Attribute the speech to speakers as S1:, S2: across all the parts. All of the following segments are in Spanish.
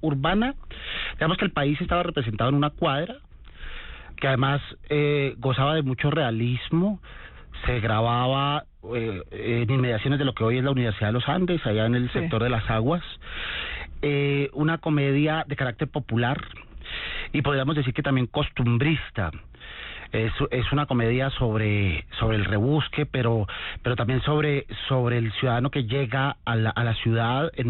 S1: urbana. Digamos que el país estaba representado en una cuadra, que además gozaba de mucho realismo. Se grababa en inmediaciones de lo que hoy es la Universidad de los Andes, allá en el sector de las aguas. Una comedia de carácter popular y podríamos decir que también costumbrista. Es una comedia sobre el rebusque, pero también sobre el ciudadano que llega a la ciudad en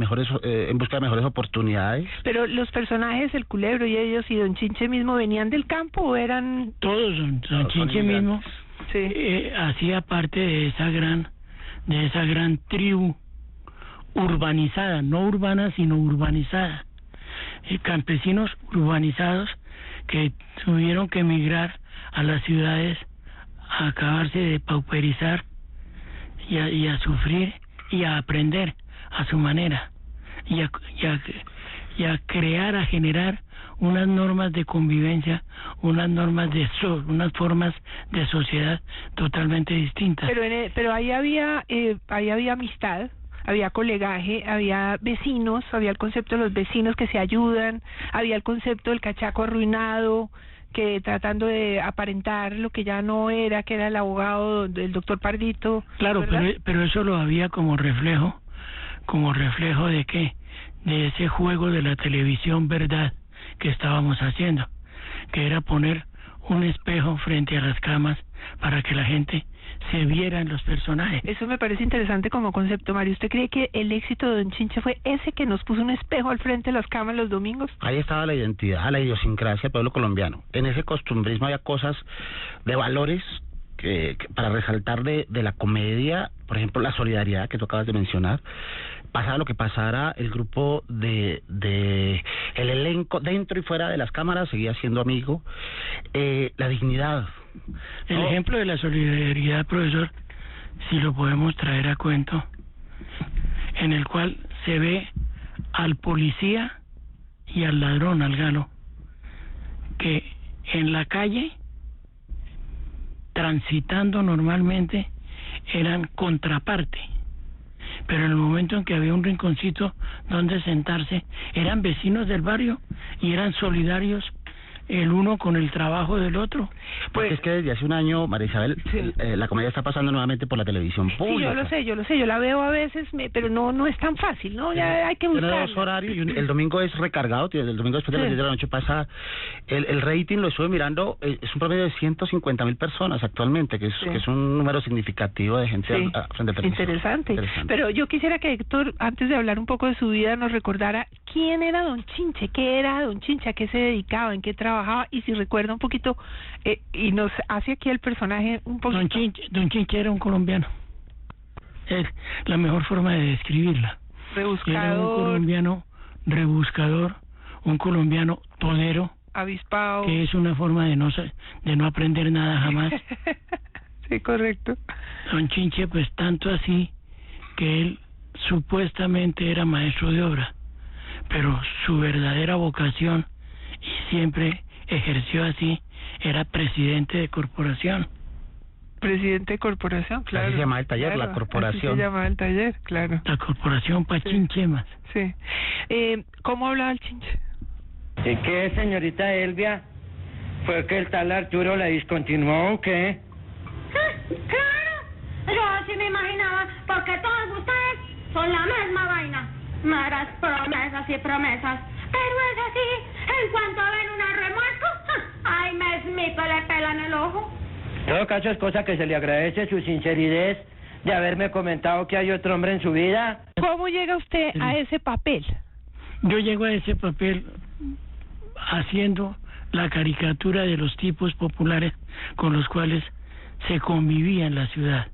S1: busca de mejores oportunidades.
S2: Pero los personajes, el Culebro y ellos y Don Chinche mismo, ¿venían del campo o eran...?
S3: Todos, Don Chinche mismo hacía parte de esa gran tribu urbanizada, no urbana sino urbanizada, campesinos urbanizados que tuvieron que emigrar a las ciudades a acabarse de pauperizar y a sufrir y a aprender a su manera y a crear, a generar unas normas de convivencia, unas formas de sociedad totalmente distintas.
S2: Pero ahí había amistad, había colegaje, había vecinos, había el concepto de los vecinos que se ayudan, había el concepto del cachaco arruinado, que tratando de aparentar lo que ya no era, que era el abogado del doctor Pardito.
S3: Claro, pero eso lo había como reflejo de qué, de ese juego de la televisión verdad que estábamos haciendo, que era poner un espejo frente a las camas para que la gente se viera en los personajes.
S2: Eso me parece interesante como concepto, Mario. ¿Usted cree que el éxito de Don Chinche fue ese que nos puso un espejo al frente de las camas los domingos?
S1: Ahí estaba la identidad, la idiosincrasia del pueblo colombiano. En ese costumbrismo había cosas de valores que para resaltar de la comedia, por ejemplo, la solidaridad que tú acabas de mencionar. Pasara lo que pasara, el grupo el elenco dentro y fuera de las cámaras seguía siendo amigo. La dignidad.
S3: El ejemplo de la solidaridad, profesor, si lo podemos traer a cuento, en el cual se ve al policía y al ladrón, al galo, que en la calle, transitando normalmente, eran contraparte, pero en el momento en que había un rinconcito donde sentarse, eran vecinos del barrio y eran solidarios el uno con el trabajo del otro.
S1: Pues es que desde hace un año, María Isabel, la comedia está pasando nuevamente por la televisión pública.
S2: Sí, yo lo sé, yo la veo a veces, pero no es tan fácil, ¿no? Ya hay que buscar.
S1: Tiene 2 horarios, y el domingo es recargado, el domingo después de las 10 de la noche pasa, el rating lo estuve mirando, es un promedio de 150.000 personas actualmente, que es un número significativo de gente frente a la televisión.
S2: Interesante. Pero yo quisiera que Héctor, antes de hablar un poco de su vida, nos recordara quién era Don Chinche, qué era Don Chinche, a qué se dedicaba, en qué trabajaba, y si recuerda un poquito, y nos hace aquí el personaje un poquito.
S3: Don Chinche era un colombiano. Es la mejor forma de describirla.
S2: Rebuscador.
S3: Era un colombiano rebuscador, un colombiano todero.
S2: Avispado.
S3: Que es una forma de no aprender nada jamás.
S2: Sí, correcto.
S3: Don Chinche, pues tanto así que él supuestamente era maestro de obra, pero su verdadera vocación, y siempre ejerció así, era presidente de corporación.
S2: Presidente de corporación, claro.
S1: Así se llama el taller, la corporación.
S2: Así se llama el taller, claro.
S3: La corporación Pachinchemas.
S2: Sí. ¿Cómo hablaba el Chinche?
S4: ¿Y qué, señorita Elvia? ¿Fue que el tal Arturo la discontinuó o qué?
S5: Claro, yo así me imaginaba, porque todos ustedes son la misma vaina. Meras promesas y promesas. Pero es así, en cuanto ven una remuesco, ay, mesmito le pelan el ojo.
S4: En todo caso es cosa que se le agradece su sinceridad de haberme comentado que hay otro hombre en su vida.
S2: ¿Cómo llega usted a ese papel?
S3: Yo llego a ese papel haciendo la caricatura de los tipos populares con los cuales se convivía en la ciudad.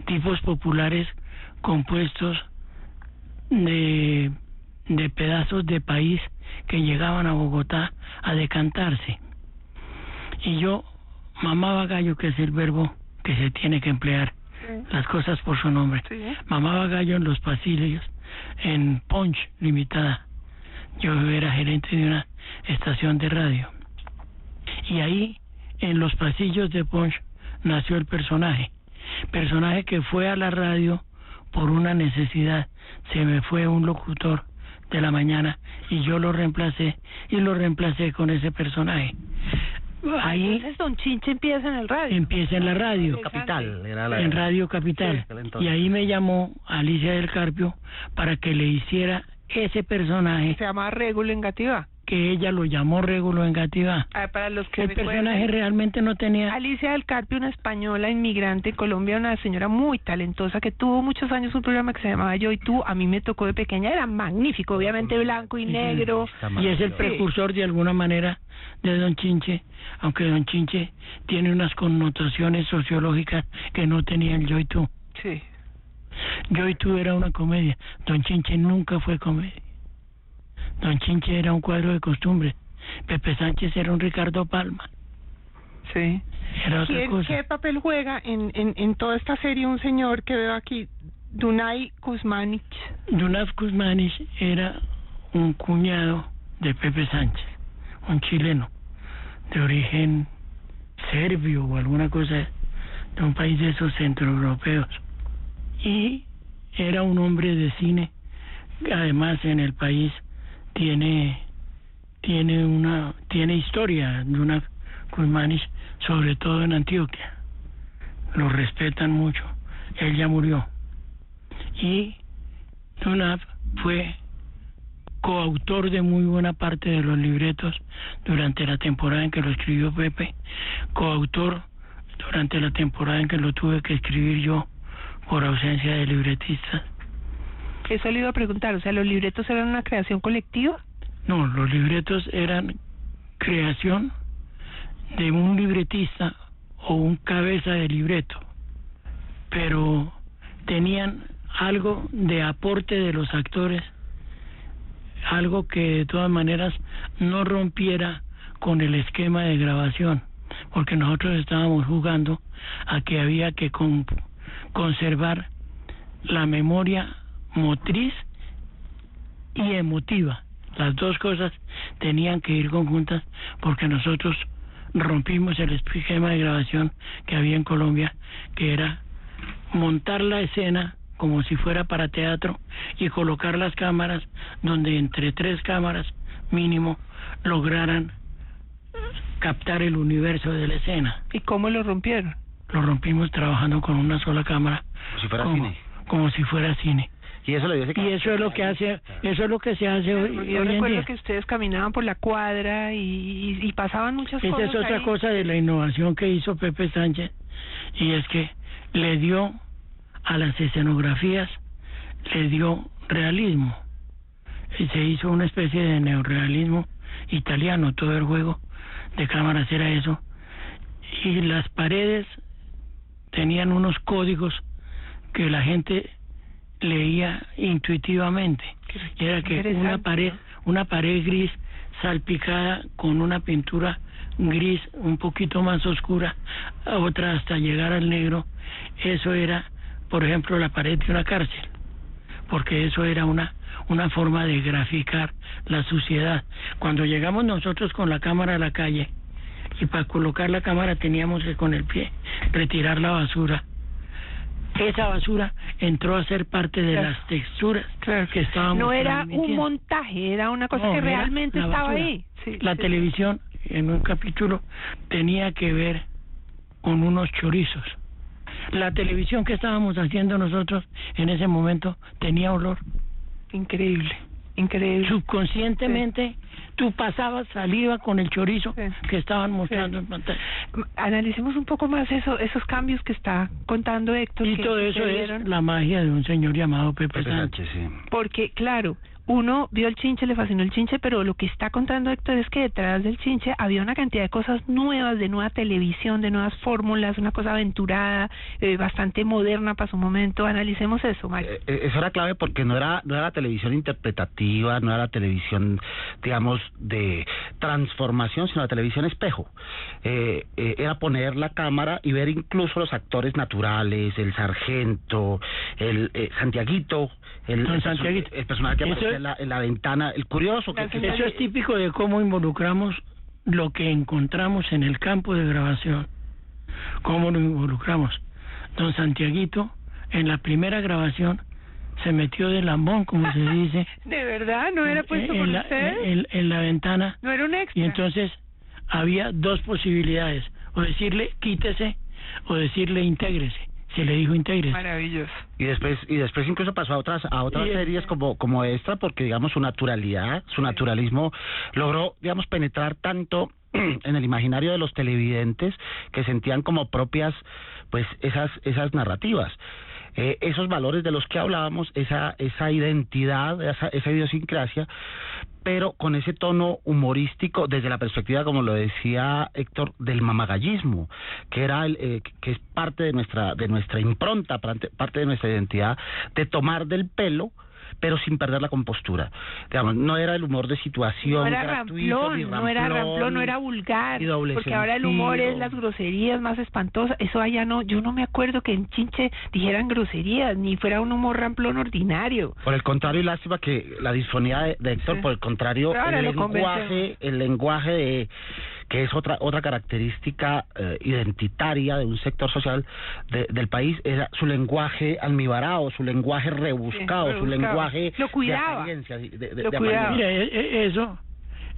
S3: Tipos populares compuestos de pedazos de país que llegaban a Bogotá a decantarse. Y yo mamaba gallo, que es el verbo que se tiene que emplear, las cosas por su nombre. Mamaba gallo en los pasillos, en Punch Limitada. Yo era gerente de una estación de radio. Y ahí, en los pasillos de Punch, nació el personaje que fue a la radio por una necesidad. Se me fue un locutor de la mañana, y yo lo reemplacé con ese personaje. Ahí
S2: entonces Don Chinche empieza en el radio.
S3: empieza en la radio.
S1: Capital,
S3: En Radio Capital.
S1: Sí,
S3: Y ahí me llamó Alicia del Carpio para que le hiciera ese personaje,
S2: Se llama Régulo en Gativá.
S3: que ella lo llamó Régulo en Gativá.
S2: Para los que
S3: El
S2: recuerden,
S3: personaje realmente no tenía...
S2: Alicia del Carpio, una española inmigrante en Colombia, una señora muy talentosa que tuvo muchos años un programa que se llamaba Yo y Tú. A mí me tocó de pequeña, era magnífico, obviamente blanco y negro.
S3: Y es el precursor de alguna manera de Don Chinche, aunque Don Chinche tiene unas connotaciones sociológicas que no tenía el Yo y Tú.
S2: Sí.
S3: Yo y Tú era una comedia, Don Chinche nunca fue comedia. Don Chinche era un cuadro de costumbre, Pepe Sánchez era un Ricardo Palma,
S2: Sí.
S3: era otra cosa.
S2: ¿Qué papel juega en toda esta serie un señor que veo aquí, Dunay Kuzmanic?
S3: Dunaf Kuzmanic era un cuñado de Pepe Sánchez, un chileno de origen serbio o alguna cosa, de un país de esos centroeuropeos, y era un hombre de cine. Además, en el país tiene historia de una Kuzmanic, sobre todo en Antioquia. Lo respetan mucho. Él ya murió. Y Dunaf fue coautor de muy buena parte de los libretos durante la temporada en que lo escribió Pepe, coautor durante la temporada en que lo tuve que escribir yo por ausencia de libretistas.
S2: Eso le iba a preguntar, o sea, ¿los libretos eran una creación colectiva?
S3: No, los libretos eran creación de un libretista o un cabeza de libreto, pero tenían algo de aporte de los actores, algo que de todas maneras no rompiera con el esquema de grabación, porque nosotros estábamos jugando a que había que conservar la memoria motriz y emotiva. Las dos cosas tenían que ir conjuntas, porque nosotros rompimos el esquema de grabación que había en Colombia, que era montar la escena como si fuera para teatro y colocar las cámaras donde entre 3 cámaras mínimo lograran captar el universo de la escena.
S2: ¿Y cómo lo rompieron?
S3: Lo rompimos trabajando con una sola cámara,
S1: Como si fuera cine.
S3: como si fuera cine.
S1: Y eso le dio ese
S3: Y eso es lo que hace, eso es lo que se hace hoy,
S2: Yo
S3: hoy en
S2: recuerdo
S3: día.
S2: que ustedes caminaban por la cuadra y pasaban muchas
S3: Esa
S2: cosas
S3: es otra
S2: ahí.
S3: cosa de la innovación que hizo Pepe Sánchez, y es que le dio a las escenografías, le dio realismo, y se hizo una especie de neorrealismo italiano. Todo el juego de cámaras era eso, y las paredes tenían unos códigos que la gente leía intuitivamente, y era que una pared gris salpicada con una pintura gris un poquito más oscura, otra hasta llegar al negro. Eso era, por ejemplo, la pared de una cárcel, porque eso era una forma de graficar la suciedad. Cuando llegamos nosotros con la cámara a la calle, y para colocar la cámara teníamos que con el pie retirar la basura, esa basura entró a ser parte de las texturas que estábamos
S2: No era
S3: transmitiendo.
S2: un montaje, era una cosa que
S3: Era
S2: realmente
S3: la
S2: estaba
S3: basura.
S2: ahí. Sí,
S3: La
S2: sí.
S3: televisión, en un capítulo, tenía que ver con unos chorizos. La televisión que estábamos haciendo nosotros en ese momento tenía olor.
S2: Increíble, increíble.
S3: Subconscientemente tú pasabas saliva con el chorizo
S2: Sí.
S3: que estaban mostrando en pantalla.
S2: Analicemos un poco más esos cambios que está contando Héctor.
S3: Y
S2: que
S3: todo eso
S2: sucedieron.
S3: es la magia de un señor llamado Pepe
S1: Pepe
S3: Sánchez.
S1: Sánchez, sí.
S2: Porque, claro, uno vio el Chinche, le fascinó el Chinche, pero lo que está contando Héctor es que detrás del Chinche había una cantidad de cosas nuevas, de nueva televisión, de nuevas fórmulas, una cosa aventurada, bastante moderna para su momento. Analicemos eso, Mario.
S1: Eso era clave, porque no era la televisión interpretativa, no era la televisión, digamos, de transformación, sino la televisión espejo. Era poner la cámara y ver incluso los actores naturales, el sargento, el Santiaguito, el personaje que aparecía en la ventana, el curioso.
S3: Eso es típico de cómo involucramos lo que encontramos en el campo de grabación. ¿Cómo lo involucramos? Don Santiaguito, en la primera grabación, se metió de lambón, como se dice.
S2: ¿De verdad? ¿No era puesto por usted?
S3: En la ventana.
S2: ¿No era un extra?
S3: Y entonces había dos posibilidades, o decirle quítese, o decirle intégrese. Se le dijo intégrese.
S2: Maravilloso.
S1: Y después incluso pasó a otras series como esta, porque digamos su naturalidad, su naturalismo logró, digamos, penetrar tanto en el imaginario de los televidentes que sentían como propias pues esas narrativas. Esos valores de los que hablábamos, esa identidad, esa idiosincrasia, pero con ese tono humorístico desde la perspectiva, como lo decía Héctor, del mamagallismo, que era que es parte de nuestra impronta, parte de nuestra identidad, de tomar del pelo, pero sin perder la compostura. Digamos, no era el humor de situación,
S2: no era
S1: gratuito,
S2: ramplón, no era vulgar, porque ahora el humor es las groserías más espantosas. Eso allá no, yo no me acuerdo que en Chinche dijeran groserías, ni fuera un humor ramplón ordinario.
S1: Por el contrario, y lástima que la disfonía de Héctor, sí. Por el contrario, el lenguaje que es otra característica identitaria de un sector social del país, era su lenguaje almibarado, su lenguaje rebuscado, su lenguaje
S2: lo cuidaba,
S1: de apariencia,
S2: lo cuidaba.
S3: Mira,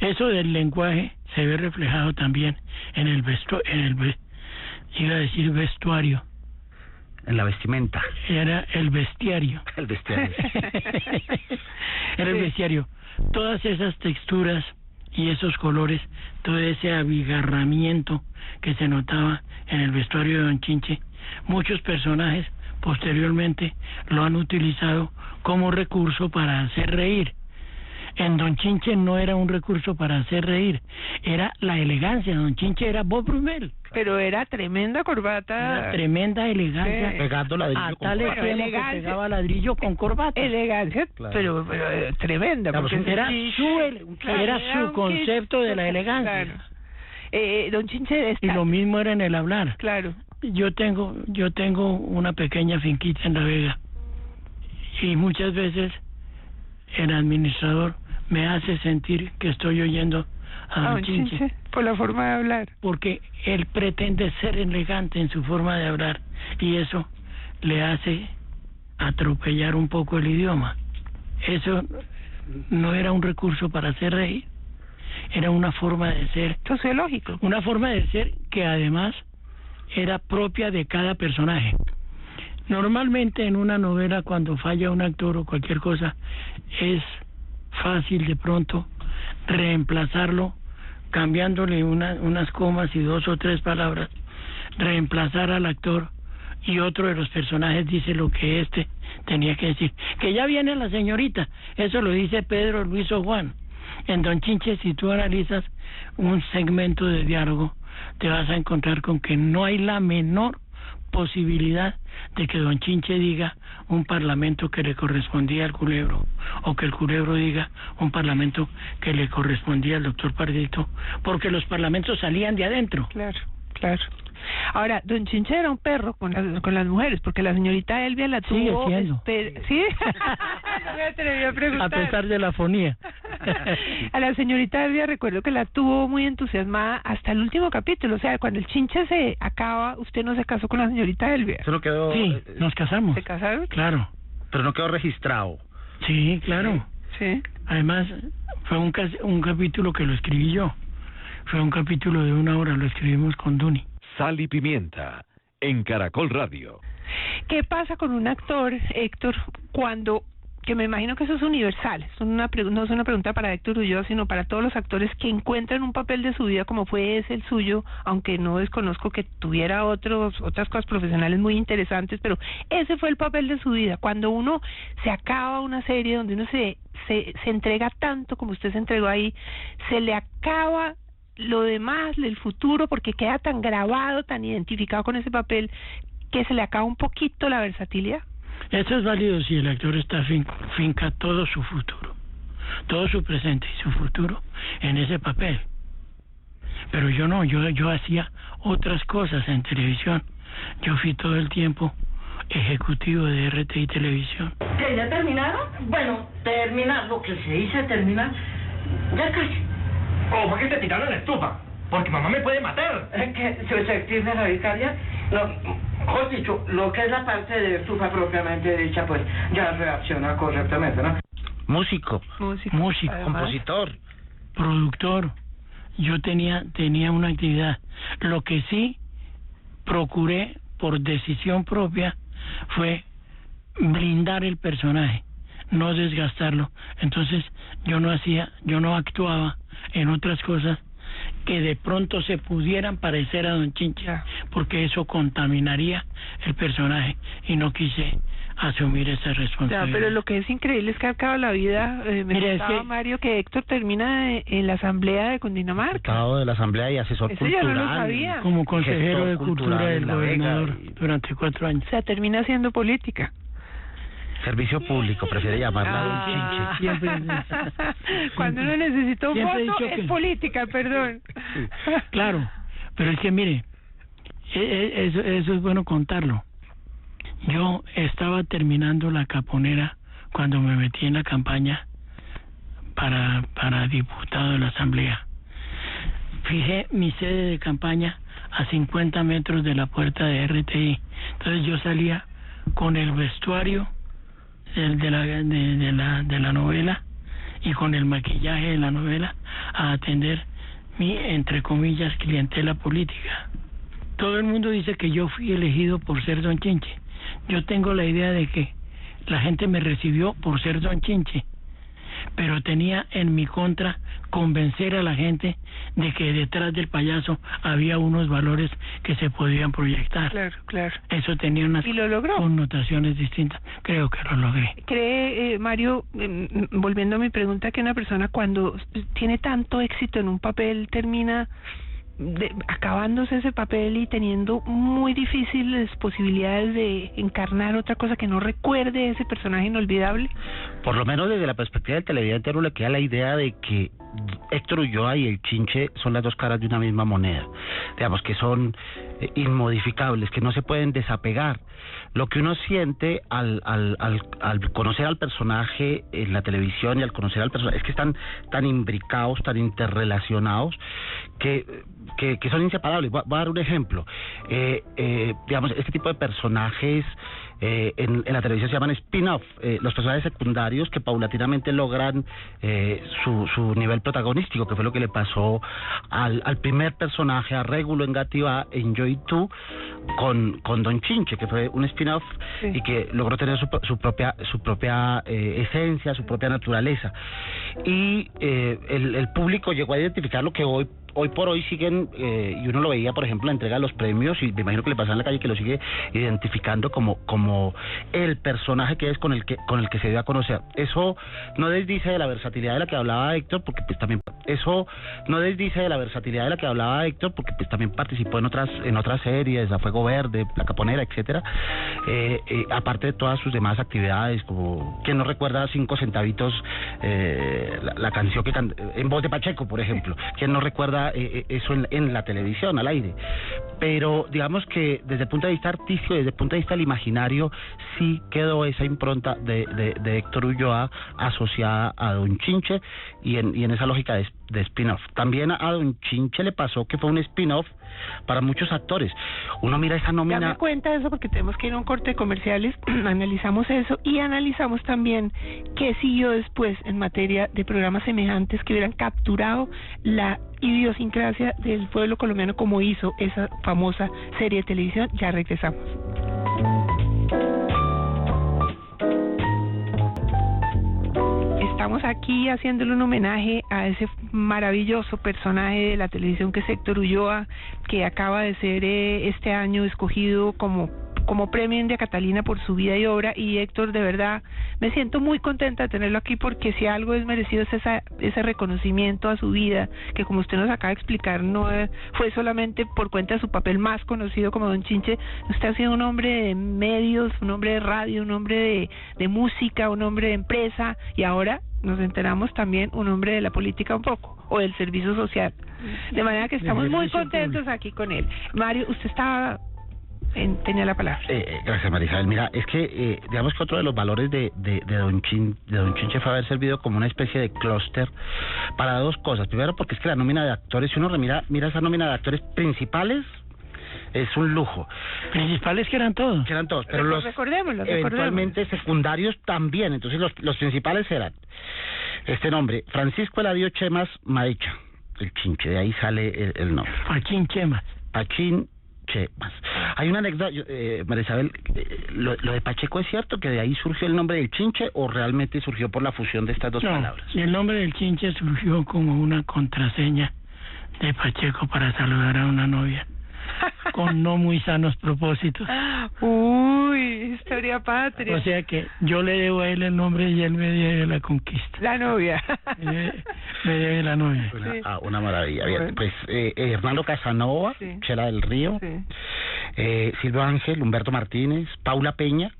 S3: eso del lenguaje se ve reflejado también en el vestuario.
S1: En la vestimenta.
S3: Era el bestiario.
S1: El bestiario.
S3: Era el bestiario. Todas esas texturas y esos colores, todo ese abigarramiento que se notaba en el vestuario de Don Chinche, muchos personajes posteriormente lo han utilizado como recurso para hacer reír. En Don Chinche no era un recurso para hacer reír, era la elegancia. Don Chinche era Bob Brumel.
S2: Pero era tremenda corbata.
S3: Era tremenda elegancia.
S2: Sí.
S1: Pegando ladrillo
S3: a tal extremo que pegaba ladrillo con corbata.
S2: Elegancia, claro. pero tremenda. Porque
S3: era su concepto de la elegancia.
S2: Claro. Don Chinche
S3: y lo mismo era en el hablar.
S2: Claro.
S3: Yo tengo una pequeña finquita en La Vega y muchas veces el administrador me hace sentir que estoy oyendo a Don Chinche
S2: por la forma de hablar,
S3: porque él pretende ser elegante en su forma de hablar y eso le hace atropellar un poco el idioma. Eso no era un recurso para hacer reír, era una forma de ser
S2: sociológico,
S3: una forma de ser que además era propia de cada personaje. Normalmente en una novela, cuando falla un actor o cualquier cosa, es fácil de pronto reemplazarlo cambiándole unas comas y 2 o 3 palabras, reemplazar al actor y otro de los personajes dice lo que tenía que decir. Que ya viene la señorita, eso lo dice Pedro, Luis o Juan. En Don Chinche, si tú analizas un segmento de diálogo, te vas a encontrar con que no hay la menor posibilidad de que Don Chinche diga un parlamento que le correspondía al Culebro, o que el Culebro diga un parlamento que le correspondía al doctor Pardito, porque los parlamentos salían de adentro.
S2: Claro. Ahora, Don Chinche era un perro con las mujeres, porque la señorita Elvia la tuvo...
S3: Sigue siendo.
S2: ¿Sí? No me atreví a preguntar.
S3: A pesar de la fonía.
S2: A la señorita Elvia recuerdo que la tuvo muy entusiasmada hasta el último capítulo. O sea, cuando el Chinche se acaba, usted no se casó con la señorita Elvia.
S1: Eso no quedó...
S3: Sí, nos casamos.
S2: ¿Se casaron?
S3: Claro.
S1: Pero no quedó registrado.
S3: Sí, claro.
S2: Sí.
S3: Además, fue un capítulo que lo escribí yo. Fue un capítulo de 1 hora, lo escribimos con Duni.
S6: Sal y Pimienta, en Caracol Radio.
S2: ¿Qué pasa con un actor, Héctor, que me imagino que eso es universal, no es una pregunta para Héctor Ulloa, sino para todos los actores que encuentran un papel de su vida como fue ese el suyo, aunque no desconozco que tuviera otras cosas profesionales muy interesantes, pero ese fue el papel de su vida. Cuando uno se acaba una serie donde uno se entrega tanto como usted se entregó ahí, se le acaba lo demás, el futuro, porque queda tan grabado, tan identificado con ese papel, que se le acaba un poquito la versatilidad.
S3: Eso es válido si el actor está finca todo su futuro, todo su presente y su futuro en ese papel. Pero yo no, yo hacía otras cosas en televisión. Yo fui todo el tiempo ejecutivo de RTI Televisión.
S7: ¿Que ya terminaron? Bueno, terminar, lo que se dice terminar, ya casi.
S8: ¿O fue que te tiraron en la estufa? Porque mamá me puede matar.
S7: Es que susceptible la vicaria, no, mejor dicho, lo que es la parte de estufa propiamente dicha, pues ya reacciona correctamente, ¿no?
S1: Músico,
S2: Además.
S1: compositor.
S3: productor. Yo tenía una actividad. Lo que sí procuré por decisión propia fue blindar el personaje, no desgastarlo. Entonces yo no actuaba en otras cosas que de pronto se pudieran parecer a Don Chinche, porque eso contaminaría el personaje y no quise asumir esa responsabilidad.
S2: Pero lo que es increíble es que acaba la vida, me contaba Mario que Héctor termina en la asamblea de Cundinamarca.
S1: Diputado de la asamblea y asesor
S2: Eso
S1: cultural.
S2: yo no lo sabía.
S3: Como consejero de
S1: gestor
S3: cultura
S1: cultural
S3: del
S1: en La Vega
S3: gobernador
S1: y-
S3: durante 4 años.
S2: O sea, termina haciendo política.
S1: Servicio público, prefiere llamarla Don Chinche.
S3: Siempre-
S2: Cuando uno necesita un
S3: Siempre he
S2: voto,
S3: dicho
S2: es
S3: que-
S2: política, perdón.
S3: Claro, pero es que mire, eso es bueno contarlo. Yo estaba terminando la Caponera cuando me metí en la campaña para diputado de la Asamblea. Fijé mi sede de campaña a 50 metros de la puerta de RTI. Entonces yo salía con el vestuario de la novela y con el maquillaje de la novela a atender mi, entre comillas, clientela política. Todo el mundo dice que yo fui elegido por ser Don Chinche. Yo tengo la idea de que la gente me recibió por ser Don Chinche, pero tenía en mi contra convencer a la gente de que detrás del payaso había unos valores que se podían proyectar.
S2: Claro.
S3: Eso tenía unas
S2: ¿Y lo logró?
S3: connotaciones distintas. Creo que lo logré.
S2: ¿Cree, Mario, volviendo a mi pregunta, que una persona cuando tiene tanto éxito en un papel termina acabándose ese papel y teniendo muy difíciles posibilidades de encarnar otra cosa que no recuerde ese personaje inolvidable?
S1: Por lo menos desde la perspectiva del televidente uno le queda la idea de que Héctor Ulloa y el Chinche son las dos caras de una misma moneda, digamos que son inmodificables, que no se pueden desapegar. Lo que uno siente al conocer al personaje en la televisión y al conocer al personaje es que están tan imbricados, tan interrelacionados, que son inseparables. Voy a dar un ejemplo. Digamos, este tipo de personajes en la televisión se llaman spin-off, los personajes secundarios que paulatinamente logran su nivel protagonístico, que fue lo que le pasó al primer personaje, a Régulo Engativá en Yo y Tú, con Don Chinche, que fue un spin-off y que logró tener su propia esencia, su propia naturaleza. Y el público llegó a identificar lo que hoy por hoy siguen, y uno lo veía, por ejemplo, en la entrega de los premios, y me imagino que le pasa en la calle, que lo sigue identificando como el personaje que es con el que se dio a conocer. Eso no desdice de la versatilidad de la que hablaba Héctor, porque pues también participó en otras series, La Fuego Verde, La Caponera, etcétera, aparte de todas sus demás actividades, como ¿quién no recuerda 5 centavitos, la canción que en voz de Pacheco, por ejemplo? ¿Quién no recuerda eso en la televisión, al aire? Pero digamos que desde el punto de vista artístico, desde el punto de vista del imaginario, sí quedó esa impronta de Héctor Ulloa asociada a Don Chinche y en esa lógica de spin-off. También a Don Chinche le pasó que fue un spin-off para muchos actores. Uno mira esa nómina.
S2: Dame cuenta de eso porque tenemos que ir a un corte de comerciales. Analizamos eso y analizamos también qué siguió después en materia de programas semejantes que hubieran capturado la idiosincrasia del pueblo colombiano como hizo esa famosa serie de televisión. Ya regresamos. Estamos aquí haciéndole un homenaje a ese maravilloso personaje de la televisión que es Héctor Ulloa, que acaba de ser este año escogido como premio India Catalina por su vida y obra. Y Héctor, de verdad, me siento muy contenta de tenerlo aquí, porque si algo es merecido es ese reconocimiento a su vida, que como usted nos acaba de explicar, no fue solamente por cuenta de su papel más conocido como Don Chinche. Usted ha sido un hombre de medios, un hombre de radio, un hombre de música, un hombre de empresa, y ahora nos enteramos también un hombre de la política un poco, o del servicio social. De manera que estamos muy contentos aquí con él. Mario, usted tenía la palabra.
S1: Gracias, María Isabel. Mira, es que digamos que otro de los valores de Don Chinche fue haber servido como una especie de clúster para dos cosas. Primero, porque es que la nómina de actores, si uno mira esa nómina de actores principales, es un lujo.
S3: Principales que eran todos.
S1: Que eran todos, pero los
S2: Recordémoslo.
S1: eventualmente secundarios también. Entonces los principales eran este nombre, Francisco Eladio Chemas Maecha, el Chinche, de ahí sale el nombre.
S3: Pachín Chemas.
S1: Pachín Chemas. Hay una anécdota, María Isabel, lo de Pacheco, ¿es cierto que de ahí surgió el nombre del Chinche o realmente surgió por la fusión de estas dos palabras?
S3: El nombre del Chinche surgió como una contraseña de Pacheco para saludar a una novia con no muy sanos propósitos.
S2: Uy, historia patria.
S3: O sea que yo le debo a él el nombre y él me debe la conquista.
S2: La novia.
S3: Me debe la novia.
S1: Una maravilla. Bien,
S2: Bueno.
S1: pues Hernando Casanova,
S2: Sí.
S1: Chela del Río,
S2: Sí.
S1: Silvio Ángel, Humberto Martínez, Paula Peña,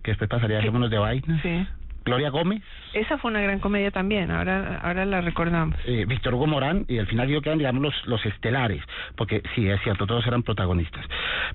S1: que después pasaría a Dejémonos de Vainas,
S2: Sí.
S1: Gloria Gómez,
S2: Esa fue una gran comedia también, ahora la recordamos.
S1: Víctor Hugo Morán, y al final yo quedan, digamos, los estelares, porque sí, es cierto, todos eran protagonistas.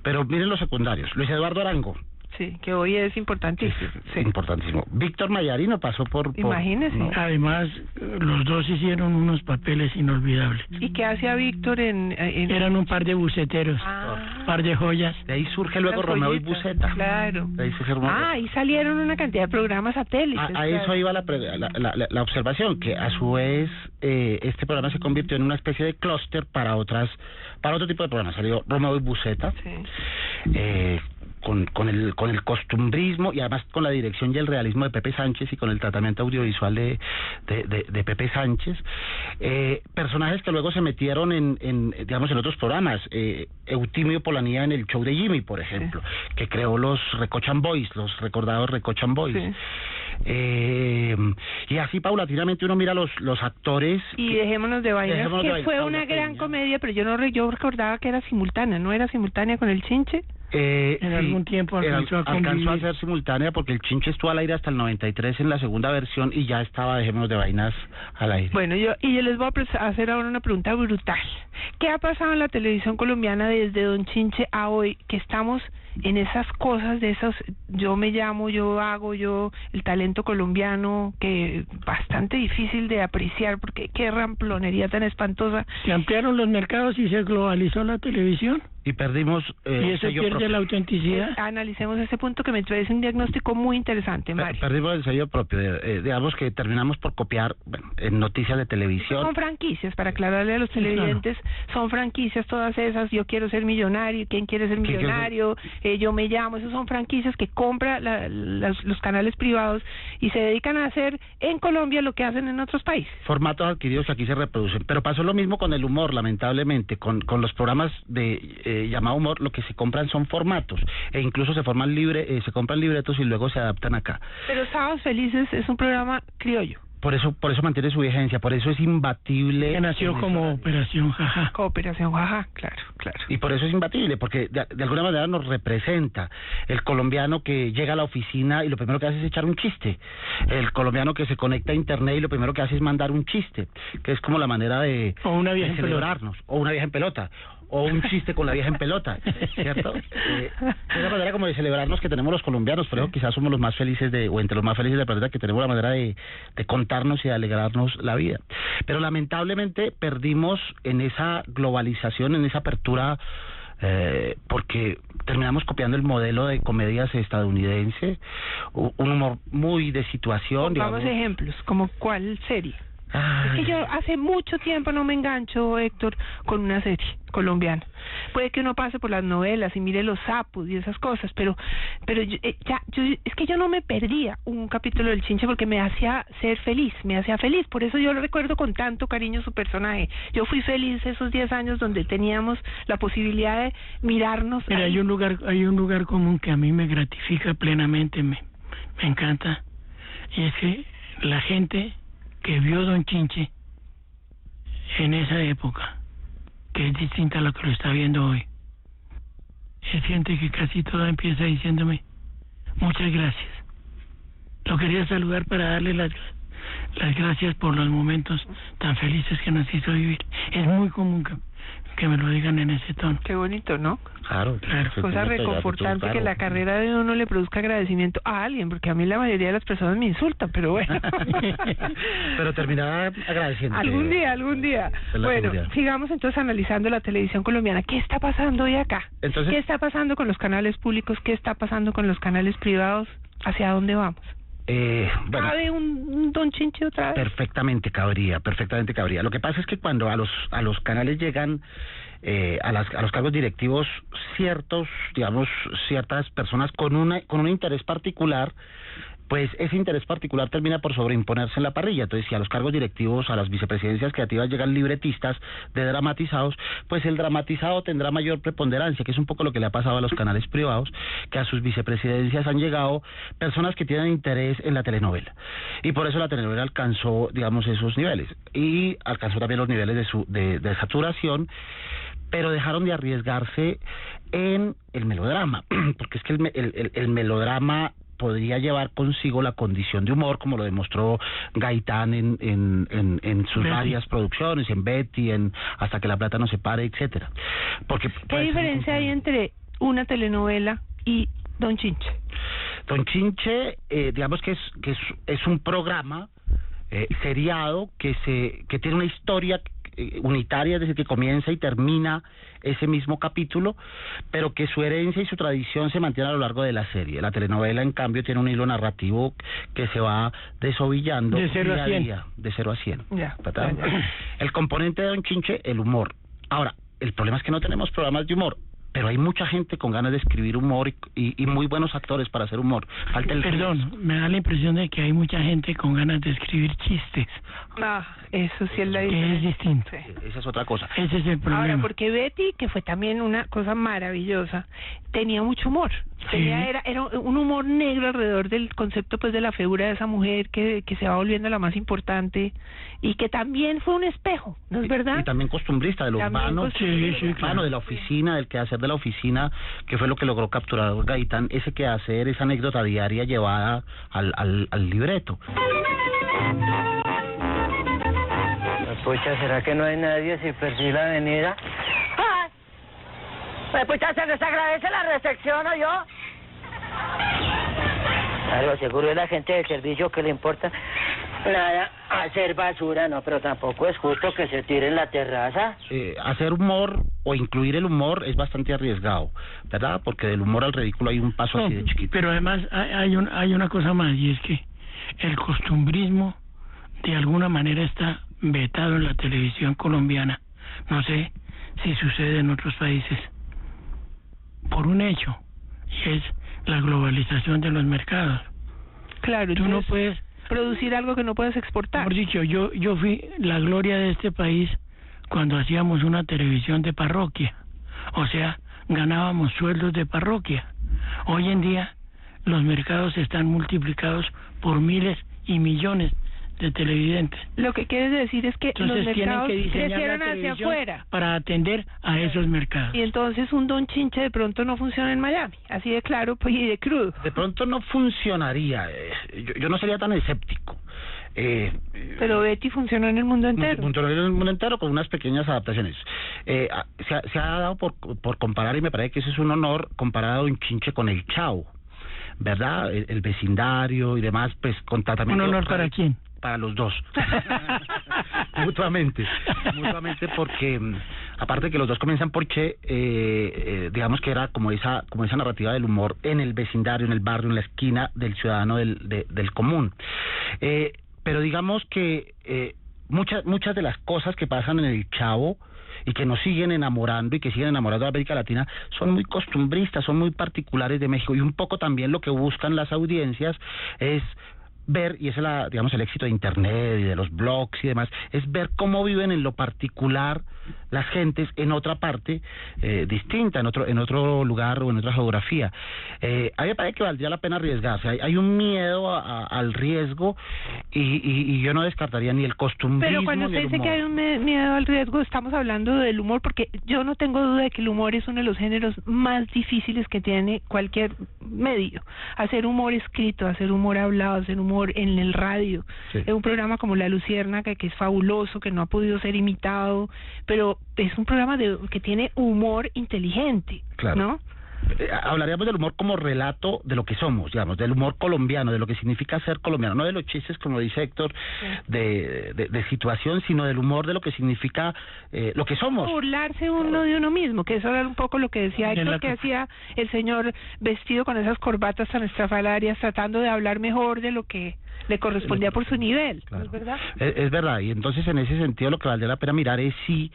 S1: Pero miren los secundarios. Luis Eduardo Arango,
S2: Sí, que hoy es importantísimo. Sí.
S1: importantísimo. Víctor Mayarino pasó por
S2: Imagínese.
S1: ¿no?
S3: Además, los dos hicieron unos papeles inolvidables.
S2: ¿Y qué hacía Víctor en...?
S3: Eran un par de buceteros, un par de joyas.
S1: De ahí surge luego
S2: Las
S1: Romeo y
S2: joyitas,
S1: Buceta.
S2: Claro.
S1: De ahí se formó.
S2: Ahí salieron una cantidad de programas satélites.
S1: A eso iba la observación, que a su vez este programa se convirtió en una especie de clúster para otro tipo de programas. Salió Romeo y Buceta,
S2: Sí.
S1: con el costumbrismo y además con la dirección y el realismo de Pepe Sánchez y con el tratamiento audiovisual de Pepe Sánchez. Personajes que luego se metieron en otros programas. Eutimio Polanía en el show de Jimmy, por ejemplo, que creó los Recochan Boys, los recordados Recochan Boys.
S2: Sí.
S1: Y así paulatinamente uno mira los actores.
S2: Y Dejémonos de Vainas,
S1: Dejémonos de
S2: que
S1: Vainas,
S2: fue
S1: Paula
S2: una gran
S1: Peña.
S2: comedia, pero yo recordaba que era simultánea, ¿no era simultánea con el Chinche?
S3: En algún tiempo alcanzó a convivir.
S1: ser simultánea porque el Chinche estuvo al aire hasta el 93 en la segunda versión y ya estaba Dejémonos de Vainas al aire.
S2: Bueno, yo les voy a hacer ahora una pregunta brutal. ¿Qué ha pasado en la televisión colombiana desde Don Chinche a hoy? Que estamos en esas cosas de esos, yo me llamo, yo hago, el talento colombiano, que bastante difícil de apreciar porque qué ramplonería tan espantosa.
S3: Se ampliaron los mercados y se globalizó la televisión.
S1: Y perdimos
S3: Y eso
S1: sello
S3: pierde
S1: propio.
S3: la autenticidad.
S2: Analicemos ese punto que me parece un diagnóstico muy interesante, Mario.
S1: Perdimos el sello propio. Digamos que terminamos por copiar en noticias de televisión.
S2: Son franquicias, para aclararle a los televidentes, son franquicias todas esas, yo quiero ser millonario, ¿quién quiere ser
S1: ¿Quién quiere
S2: millonario? Yo me llamo, esos son franquicias que compra los canales privados y se dedican a hacer en Colombia lo que hacen en otros países.
S1: Formatos adquiridos que aquí se reproducen. Pero pasó lo mismo con el humor, lamentablemente, con los programas de llamado humor. Lo que se compran son formatos e incluso se compran libretos y luego se adaptan acá.
S2: Pero Sábados Felices es un programa criollo.
S1: Por eso mantiene su vigencia, por eso es imbatible.
S3: Que nació
S1: en
S3: como
S1: eso.
S3: Operación Jaja.
S2: Cooperación, jaja, claro.
S1: Y por eso es imbatible, porque de alguna manera nos representa el colombiano que llega a la oficina y lo primero que hace es echar un chiste, el colombiano que se conecta a internet y lo primero que hace es mandar un chiste, que es como la manera de
S3: O una vieja en pelota.
S1: celebrarnos, o una vieja en pelota, o un chiste con la vieja en pelota, ¿cierto? Es la manera como de celebrarnos que tenemos los colombianos, por eso quizás somos los más felices o entre los más felices del planeta, que tenemos la manera de contarnos y de alegrarnos la vida. Pero lamentablemente perdimos en esa globalización, en esa apertura, porque terminamos copiando el modelo de comedias estadounidense, un humor muy de situación,
S2: Pongamos
S1: digamos.
S2: ejemplos, como cuál serie.
S1: Ay.
S2: Es que yo hace mucho tiempo no me engancho, Héctor, con una serie colombiana. Puede que uno pase por las novelas y mire Los Sapos y esas cosas, pero es que yo no me perdía un capítulo del Chinche porque me hacía ser feliz, por eso yo lo recuerdo con tanto cariño su personaje. Yo fui feliz esos 10 años donde teníamos la posibilidad de mirarnos.
S3: Mira, hay un lugar común que a mí me gratifica plenamente, me encanta, y es que la gente que vio Don Chinche en esa época, que es distinta a lo que lo está viendo hoy, es gente que casi toda empieza diciéndome muchas gracias. Lo quería saludar para darle las las gracias por los momentos tan felices que nos hizo vivir. Es muy común que me lo digan en ese tono.
S2: Qué bonito, ¿no?
S1: Claro.
S2: Cosa reconfortante que la carrera de uno le produzca agradecimiento a alguien, porque a mí la mayoría de las personas me insultan, pero bueno.
S1: Pero terminará agradeciendo.
S2: Algún día. Bueno,
S1: seguridad.
S2: sigamos entonces analizando la televisión colombiana. ¿Qué está pasando hoy acá?
S1: Entonces,
S2: ¿Qué está pasando con los canales públicos? ¿Qué está pasando con los canales privados? ¿Hacia dónde vamos?
S1: bueno,
S2: ¿Cabe un Don Chinche otra vez?
S1: perfectamente cabría. Lo que pasa es que cuando a los canales llegan a los cargos directivos ciertas personas con un interés particular, pues ese interés particular termina por sobreimponerse en la parrilla. Entonces, si a los cargos directivos, a las vicepresidencias creativas llegan libretistas de dramatizados, pues el dramatizado tendrá mayor preponderancia, que es un poco lo que le ha pasado a los canales privados, que a sus vicepresidencias han llegado personas que tienen interés en la telenovela. Y por eso la telenovela alcanzó, esos niveles. Y alcanzó también los niveles de saturación, pero dejaron de arriesgarse en el melodrama, porque es que el melodrama podría llevar consigo la condición de humor, como lo demostró Gaitán en sus varias producciones, en Betty, en Hasta que la plata nos separe, etcétera. Porque
S2: ¿qué diferencia hay entre una telenovela y Don Chinche?
S1: Don Chinche, digamos que es un programa seriado que tiene una historia unitaria, es decir, que comienza y termina ese mismo capítulo, pero que su herencia y su tradición se mantienen a lo largo de la serie. La telenovela, en cambio, tiene un hilo narrativo que se va desovillando
S3: de 0 a 100.
S1: día, de 0 a 100.
S2: Ya.
S1: El componente de Don Chinche, el humor. Ahora, el problema es que no tenemos programas de humor, pero hay mucha gente con ganas de escribir humor y muy buenos actores para hacer humor.
S3: Perdón, me da la impresión de que hay mucha gente con ganas de escribir chistes.
S2: Eso sí es la
S3: Que
S2: diferencia.
S3: es distinto.
S2: Sí.
S1: Esa es otra cosa.
S3: Ese es el problema.
S2: Ahora, porque Betty, que fue también una cosa maravillosa, tenía mucho humor.
S3: Sí.
S2: Era un humor negro alrededor del concepto, pues, de la figura de esa mujer que se va volviendo la más importante y que también fue un espejo, ¿no es verdad?
S1: Y también costumbrista de lo
S2: También
S1: urbano,
S2: costumbrista.
S3: Sí, claro.
S1: de la oficina, del quehacer de la oficina, que fue lo que logró capturar Gaitán, ese quehacer, esa anécdota diaria llevada al libreto.
S4: Pucha, ¿será que no hay nadie si perdí la avenida?
S7: ¡Ay! Pucha, se les agradece la recepción, ¿o yo?
S4: Claro, seguro es la gente del servicio que le importa nada hacer basura, no, pero tampoco es justo que se tire en la terraza.
S1: Hacer humor o incluir el humor es bastante arriesgado, ¿verdad? Porque del humor al ridículo hay un paso así de chiquito.
S3: Pero además hay una cosa más, y es que el costumbrismo de alguna manera está vetado en la televisión colombiana. No sé si sucede en otros países. Por un hecho, y es la globalización de los mercados.
S2: Claro,
S3: Tú no puedes
S2: producir algo que no puedes exportar.
S3: Por dicho, yo fui la gloria de este país cuando hacíamos una televisión de parroquia. O sea, ganábamos sueldos de parroquia. Hoy en día los mercados están multiplicados por miles y millones de televidentes.
S2: Lo que quieres decir es que
S3: Entonces
S2: los mercados
S3: tienen que diseñar
S2: crecieron
S3: la
S2: hacia
S3: televisión
S2: afuera.
S3: para atender a esos mercados.
S2: Y entonces un Don Chinche de pronto no funciona en Miami, así de claro, pues, y de crudo.
S1: De pronto no funcionaría, yo no sería tan escéptico.
S2: Pero Betty funcionó en el mundo entero.
S1: Funcionó en el mundo entero con unas pequeñas adaptaciones. Se ha dado por comparar, y me parece que ese es un honor, comparar a Don Chinche con el Chavo, ¿verdad? El vecindario y demás, pues con tratamiento...
S3: ¿Un honor para quién?
S1: Para los dos. mutuamente porque aparte que los dos comienzan por Che, digamos que era como esa narrativa del humor en el vecindario, en el barrio, en la esquina del ciudadano del común. Pero digamos que muchas de las cosas que pasan en el Chavo y que nos siguen enamorando y que siguen enamorando a América Latina son muy costumbristas, son muy particulares de México, y un poco también lo que buscan las audiencias es ver, y ese es el éxito de internet y de los blogs y demás, es ver cómo viven en lo particular las gentes en otra parte distinta, en otro lugar o en otra geografía. A mí me parece que valdría la pena arriesgarse. Hay un miedo al riesgo y yo no descartaría ni el costumbrismo.
S2: Pero cuando usted dice que hay un miedo al riesgo, estamos hablando del humor, porque yo no tengo duda de que el humor es uno de los géneros más difíciles que tiene cualquier medio. Hacer humor escrito, hacer humor hablado, hacer humor en el radio. Sí. Es un programa como La Luciérnaga, que es fabuloso, que no ha podido ser imitado, pero es un programa que tiene humor inteligente, claro, ¿no?
S1: Hablaríamos del humor como relato de lo que somos, digamos, del humor colombiano, de lo que significa ser colombiano, no de los chistes, como dice Héctor, sí, de situación, sino del humor de lo que significa lo que somos.
S2: Burlarse uno de uno mismo, que eso era un poco lo que decía Héctor, que hacía el señor vestido con esas corbatas tan estrafalarias, tratando de hablar mejor de lo que le correspondía por su nivel, claro. ¿Es verdad?
S1: Es verdad, y entonces en ese sentido lo que valdría la pena mirar es si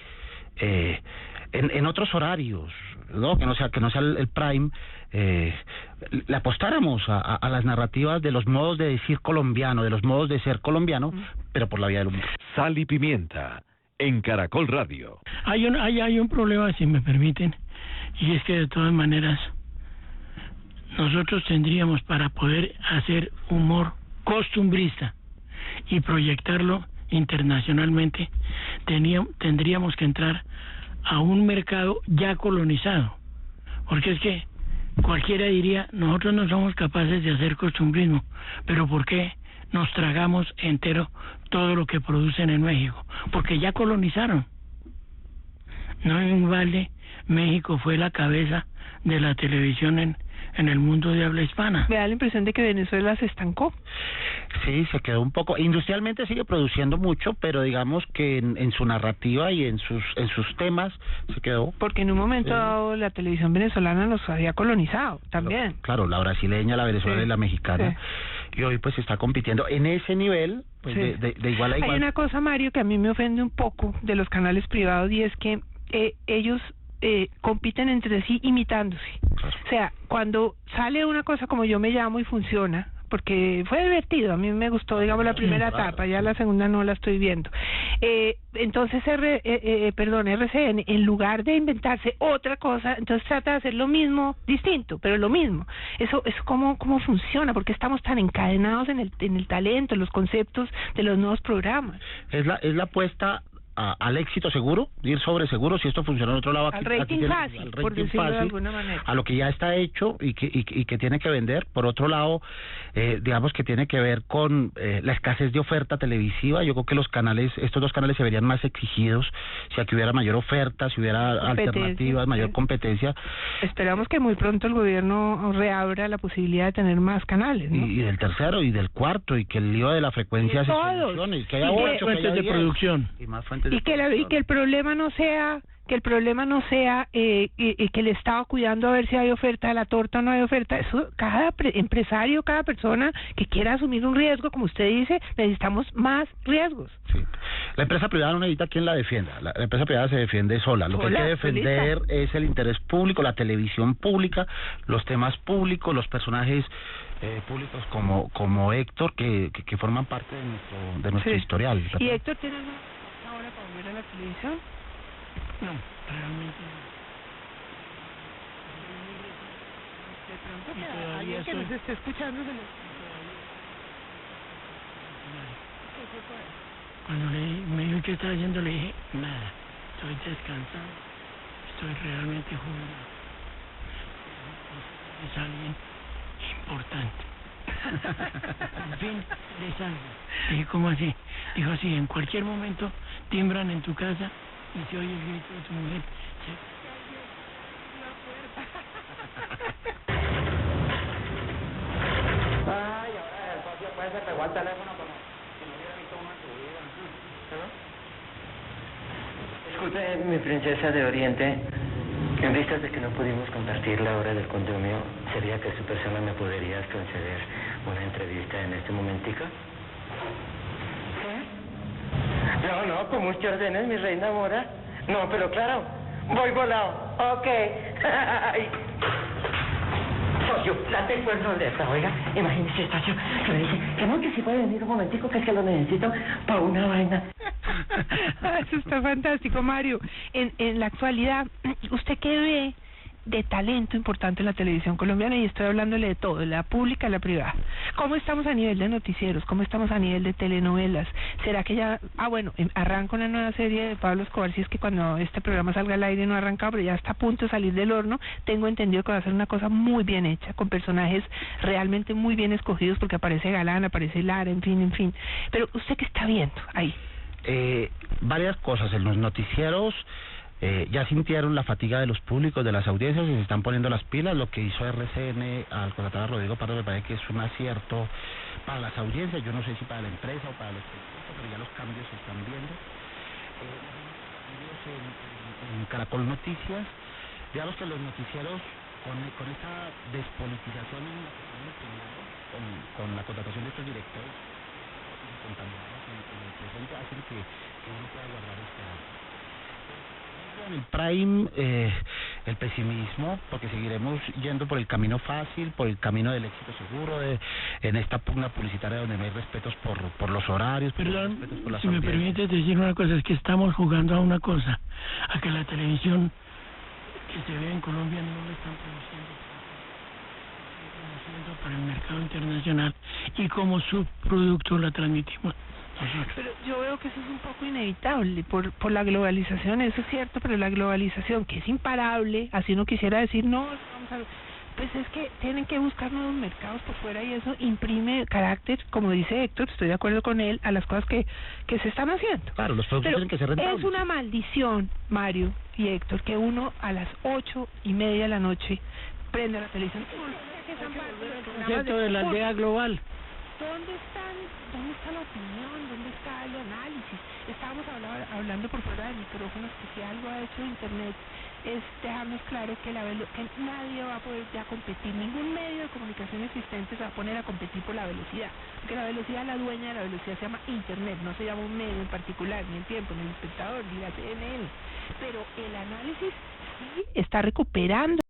S1: en otros horarios, ¿no? Que no sea el prime, le apostáramos a las narrativas de los modos de decir colombiano, de los modos de ser colombiano, pero por la vía del humor.
S6: Sal y Pimienta, en Caracol Radio.
S3: Hay un problema, si me permiten, y es que de todas maneras nosotros tendríamos, para poder hacer humor costumbrista y proyectarlo internacionalmente, tendríamos que entrar a un mercado ya colonizado, porque es que cualquiera diría, nosotros no somos capaces de hacer costumbrismo, pero ¿por qué nos tragamos entero todo lo que producen en México? Porque ya colonizaron. No en balde, México fue la cabeza de la televisión en el mundo de habla hispana.
S2: Me da la impresión de que Venezuela se estancó.
S1: Sí, se quedó un poco. Industrialmente sigue produciendo mucho, pero digamos que en su narrativa y en sus temas se quedó.
S2: Porque en un momento dado la televisión venezolana los había colonizado también.
S1: Claro, la brasileña, la venezolana, sí, y la mexicana. Sí. Y hoy pues está compitiendo en ese nivel, pues sí, de igual a igual.
S2: Hay una cosa, Mario, que a mí me ofende un poco de los canales privados, y es que ellos compiten entre sí imitándose. Claro. O sea, cuando sale una cosa como Yo Me Llamo y funciona, porque fue divertido, a mí me gustó, digamos, la primera etapa, ya la segunda no la estoy viendo. Entonces RCN, en lugar de inventarse otra cosa, entonces trata de hacer lo mismo, distinto, pero lo mismo. Eso cómo funciona, porque estamos tan encadenados en el talento, en los conceptos de los nuevos programas.
S1: Es la apuesta al éxito seguro, ir sobre seguro, si esto funciona en otro lado,
S2: al rating fácil, por decirlo de alguna manera,
S1: a lo que ya está hecho y que tiene que vender. Por otro lado, digamos que tiene que ver con la escasez de oferta televisiva. Yo creo que estos dos canales se verían más exigidos si aquí hubiera mayor oferta, si hubiera alternativas, mayor competencia.
S2: Esperamos que muy pronto el gobierno reabra la posibilidad de tener más canales, ¿no?
S1: Y del tercero y del cuarto, y que el lío de la frecuencia se solucione, y que haya 8, que haya 10
S3: de producción
S1: y más
S2: y que el problema no sea que el Estado cuidando a ver si hay oferta de la torta o no hay oferta. Eso, cada empresario, cada persona que quiera asumir un riesgo, como usted dice, necesitamos más riesgos.
S1: Sí. La empresa privada no necesita quien la defienda. La empresa privada se defiende sola. Lo que hay que defender es el interés público, la televisión pública, los temas públicos, los personajes públicos como Héctor, que forman parte de nuestro historial.
S2: ¿Verdad? ¿Y Héctor tiene una hora para volver a la televisión?
S3: No, realmente
S2: no. De pronto alguien que nos esté escuchando
S3: Cuando me dijo que estaba haciendo, le dije, nada, estoy descansado, estoy realmente jubilado. Es alguien importante. En fin, les algo. Dije, ¿cómo así? Dijo, sí, en cualquier momento timbran en tu casa y se oye el grito de tu mujer.
S4: Ay, ahora el socio pues se pegó al teléfono como si no hubiera visto uno en su vida. Disculpe, mi princesa de Oriente, en vistas de que no pudimos compartir la hora del condumio, ¿sería que su persona me podrías conceder una entrevista en este momentico? ¿Qué? No, con muchas órdenes, mi reina mora. No, pero claro, voy volado. Ok. Socio, la tengo en roleta, oiga. Imagínese, socio, que me dice que no, que si puede venir un momentico, que es que lo necesito para una vaina.
S2: Eso está fantástico, Mario. En la actualidad, ¿usted qué ve de talento importante en la televisión colombiana? Y estoy hablándole de todo, de la pública, la privada. ¿Cómo estamos a nivel de noticieros? ¿Cómo estamos a nivel de telenovelas? ¿Será que ya... arranca una nueva serie de Pablo Escobar, si es que cuando este programa salga al aire no ha arrancado, pero ya está a punto de salir del horno? Tengo entendido que va a ser una cosa muy bien hecha, con personajes realmente muy bien escogidos, porque aparece Galán, aparece Lara, en fin. Pero ¿usted qué está viendo ahí?
S1: Varias cosas. En los noticieros ya sintieron la fatiga de los públicos, de las audiencias, y se están poniendo las pilas. Lo que hizo RCN al contratar a Rodrigo Pardo me parece que es un acierto para las audiencias. Yo no sé si para la empresa o para los periodistas, pero ya los cambios se están viendo. En Caracol Noticias, digamos que los noticieros con esa despolitización en la que están empleados, con la contratación de estos directores contaminados en el presente, hacen que uno pueda guardar esperanza. En el prime, el pesimismo, porque seguiremos yendo por el camino fácil, por el camino del éxito seguro, en esta pugna publicitaria donde no hay respetos por los horarios.
S3: Perdón,
S1: por las
S3: si me permite decir una cosa, es que estamos jugando a una cosa, a que la televisión que se ve en Colombia no lo están produciendo para el mercado internacional, y como subproducto la transmitimos nosotros.
S2: Pero yo veo que eso es un poco inevitable por la globalización, eso es cierto, pero la globalización, que es imparable, así uno quisiera decir, no, vamos a ver, pues es que tienen que buscar nuevos mercados por fuera, y eso imprime carácter, como dice Héctor, estoy de acuerdo con él, a las cosas que se están haciendo.
S1: Claro, los productos tienen que ser rentables.
S2: Es una maldición, Mario y Héctor, que uno a las 8:30 de la noche prende la televisión.
S3: El concepto de la aldea global.
S2: ¿Dónde está la opinión? ¿Dónde está el análisis? Estábamos hablando por fuera de micrófonos que si algo ha hecho Internet es dejarnos claro que nadie va a poder ya competir, ningún medio de comunicación existente se va a poner a competir por la velocidad, porque la velocidad, la dueña de la velocidad se llama Internet, no se llama un medio en particular, ni el tiempo, ni el espectador, ni la CNN, pero el análisis sí está recuperando